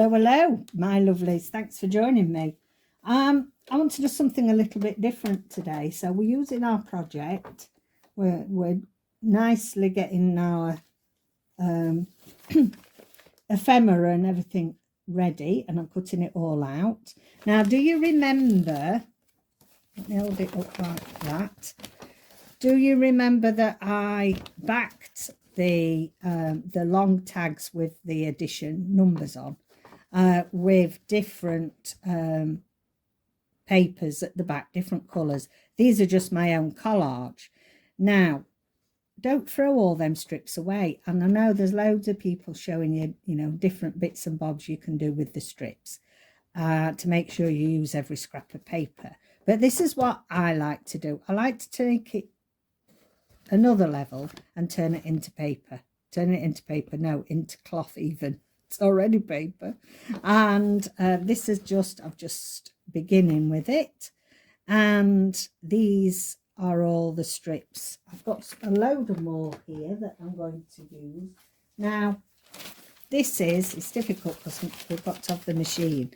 Hello, hello, my lovelies. Thanks for joining me. I want to do something a little bit different today. So we're using our project. We're nicely getting our ephemera and everything ready, and I'm cutting it all out. Now, do you remember? Let me hold it up like that. Do you remember that I backed the long tags with the edition numbers on? With different papers at the back, different colours. These are just my own collage. Now, don't throw all them strips away. And I know there's loads of people showing you, different bits and bobs you can do with the strips to make sure you use every scrap of paper. But this is what I like to do. I like to take it another level and turn it into paper. Into cloth even. It's already paper. And this is I'm just beginning with it. And these are all the strips. I've got a load of more here that I'm going to use. Now, it's difficult because we've got to have the machine.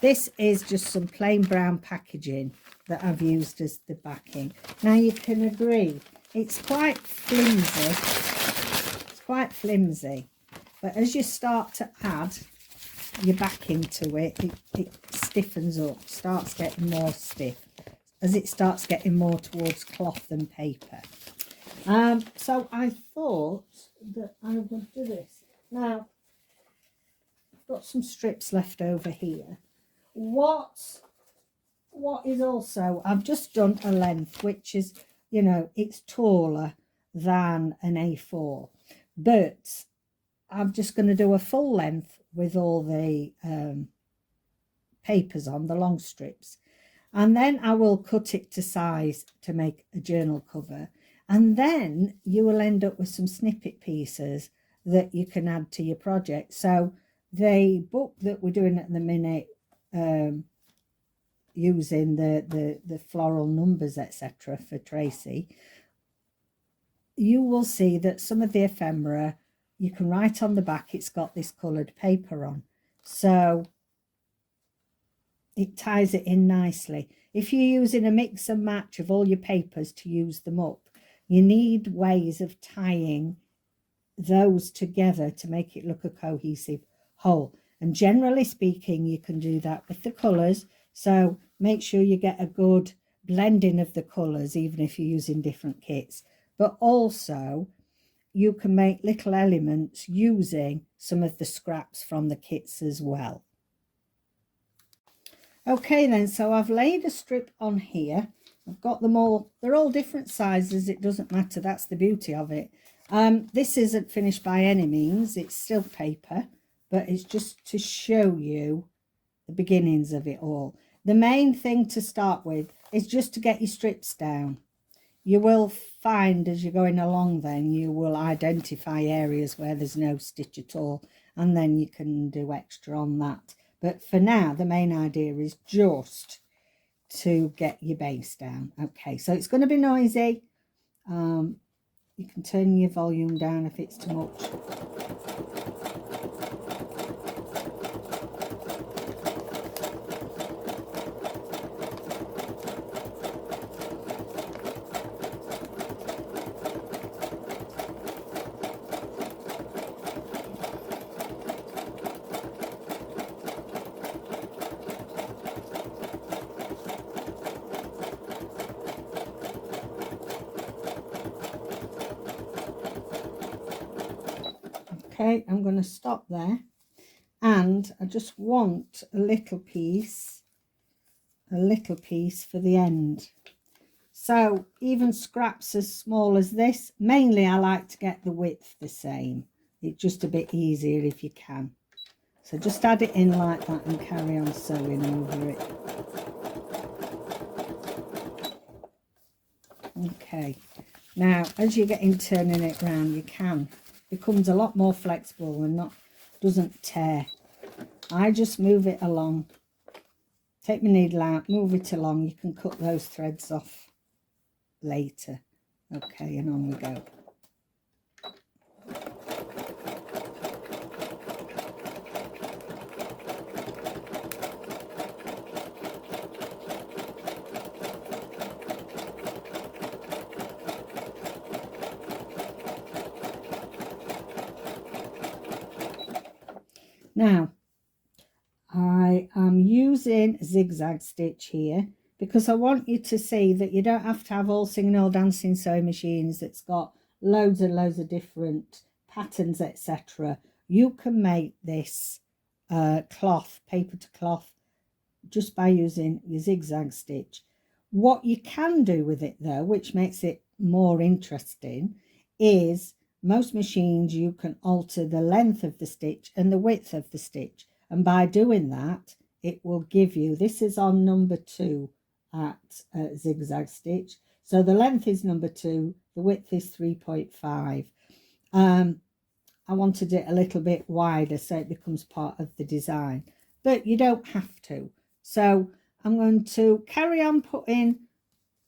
This is just some plain brown packaging that I've used as the backing. Now, you can agree, it's quite flimsy. But as you start to add your backing to it, it stiffens up, starts getting more stiff as it starts getting more towards cloth and paper. So I thought that I would do this. Now, I've got some strips left over here. What is also, I've just done a length, which is, it's taller than an A4. But I'm just going to do a full length with all the papers on, the long strips. And then I will cut it to size to make a journal cover. And then you will end up with some snippet pieces that you can add to your project. So the book that we're doing at the minute, using the floral numbers, etc. for Tracy, you will see that some of the ephemera, you can write on the back, it's got this coloured paper on. So it ties it in nicely. If you're using a mix and match of all your papers to use them up, you need ways of tying those together to make it look a cohesive whole. And generally speaking, you can do that with the colours. So make sure you get a good blending of the colours, even if you're using different kits. But also, you can make little elements using some of the scraps from the kits as well. Okay then, so I've laid a strip on here. I've got them all, they're all different sizes, it doesn't matter, that's the beauty of it. This isn't finished by any means, it's still paper, but it's just to show you the beginnings of it all. The main thing to start with is just to get your strips down. You will find as you're going along then, you will identify areas where there's no stitch at all, and then you can do extra on that. But for now, the main idea is just to get your base down. Okay, so it's going to be noisy. You can turn your volume down if it's too much. Okay, I'm going to stop there, and I just want a little piece for the end. So even scraps as small as this, mainly I like to get the width the same. It's just a bit easier if you can. So just add it in like that and carry on sewing over it. Okay, now as you're turning it round, you can. Becomes a lot more flexible and doesn't tear. I just move it along, take my needle out, move it along. You can cut those threads off later. Okay, and on we go. Now, I am using zigzag stitch here because I want you to see that you don't have to have all singing, all dancing sewing machines that's got loads and loads of different patterns, etc. You can make this cloth, paper to cloth, just by using your zigzag stitch. What you can do with it though, which makes it more interesting, is most machines you can alter the length of the stitch and the width of the stitch, and by doing that it will give you, this is on number 2 at zigzag stitch, so the length is number 2, the width is 3.5. I wanted it a little bit wider so it becomes part of the design, but you don't have to. So I'm going to carry on putting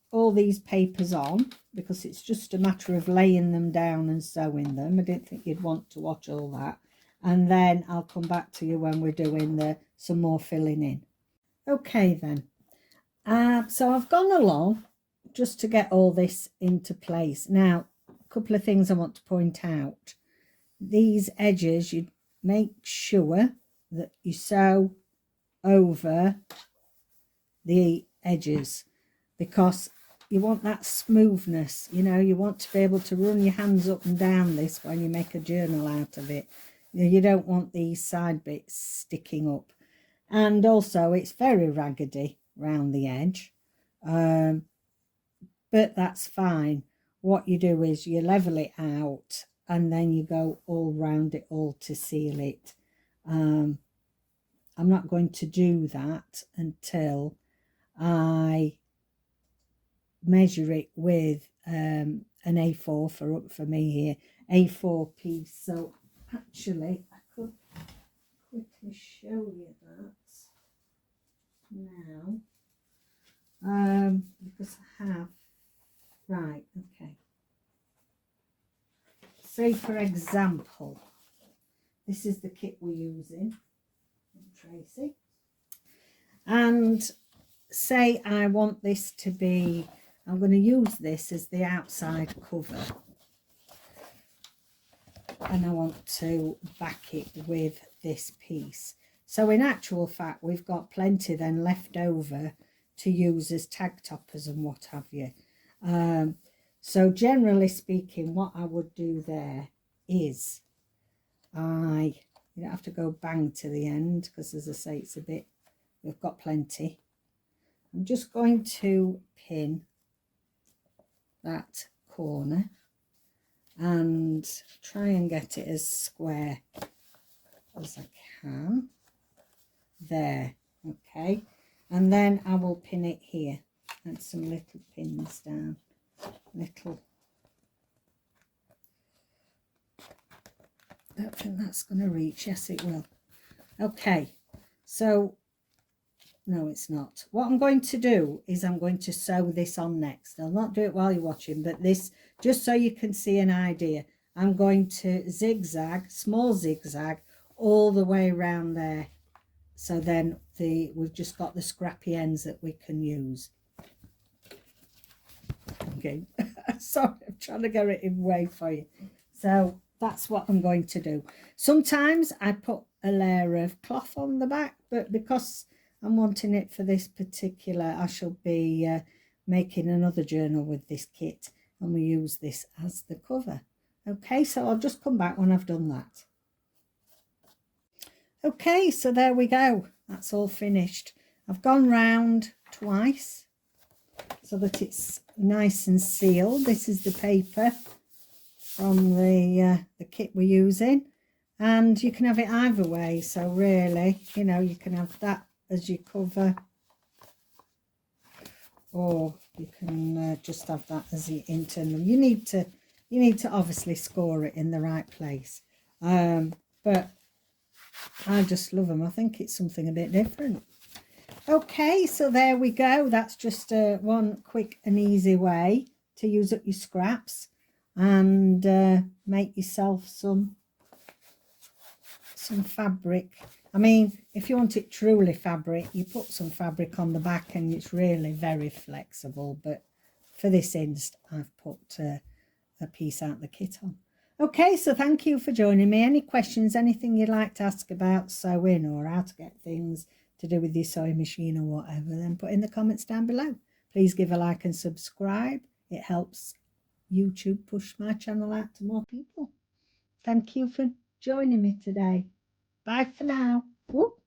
all these papers on because it's just a matter of laying them down and sewing them. I didn't think you'd want to watch all that. And then I'll come back to you when we're doing some more filling in. Okay then. So I've gone along just to get all this into place. Now, a couple of things I want to point out. These edges, you make sure that you sew over the edges because you want that smoothness, you know, you want to be able to run your hands up and down this when you make a journal out of it. You don't want these side bits sticking up, and also it's very raggedy round the edge, but that's fine. What you do is you level it out and then you go all round it all to seal it. I'm not going to do that until I measure it with an A4 for me here, A4 piece. So actually I could quickly show you that now, because I have, right, okay. Say for example, this is the kit we're using, Tracy, and say I want this to be, I'm going to use this as the outside cover, and I want to back it with this piece. So in actual fact we've got plenty then left over to use as tag toppers and what have you. So generally speaking, what I would do there is you don't have to go bang to the end because, as I say, it's a bit, we've got plenty. I'm just going to pin that corner and try and get it as square as I can. There, okay, and then I will pin it here and some little pins down, little. I don't think that's going to reach. Yes, it will. Okay, so no, it's not. What I'm going to do is I'm going to sew this on next. I'll not do it while you're watching, but this, just so you can see an idea, I'm going to zigzag, small zigzag, all the way around there. So then we've just got the scrappy ends that we can use. Okay, sorry, I'm trying to get it in way for you. So that's what I'm going to do. Sometimes I put a layer of cloth on the back, but because I'm wanting it for this particular, I shall be making another journal with this kit, and we use this as the cover. Okay, so I'll just come back when I've done that. Okay, so there we go. That's all finished. I've gone round twice so that it's nice and sealed. This is the paper from the kit we're using, and you can have it either way. So really, you know, you can have that as your cover, or you can just have that as your internal. You need to obviously score it in the right place, but I just love them. I think it's something a bit different. Okay, so there we go. That's just one quick and easy way to use up your scraps and make yourself some fabric. I mean, if you want it truly fabric, you put some fabric on the back and it's really very flexible, but for this instance I've put a piece out the kit on. Okay, so thank you for joining me. Any questions, anything you'd like to ask about sewing or how to get things to do with your sewing machine or whatever, then put in the comments down below. Please give a like and subscribe. It helps YouTube push my channel out to more people. Thank you for joining me today. Bye for now. Whoop.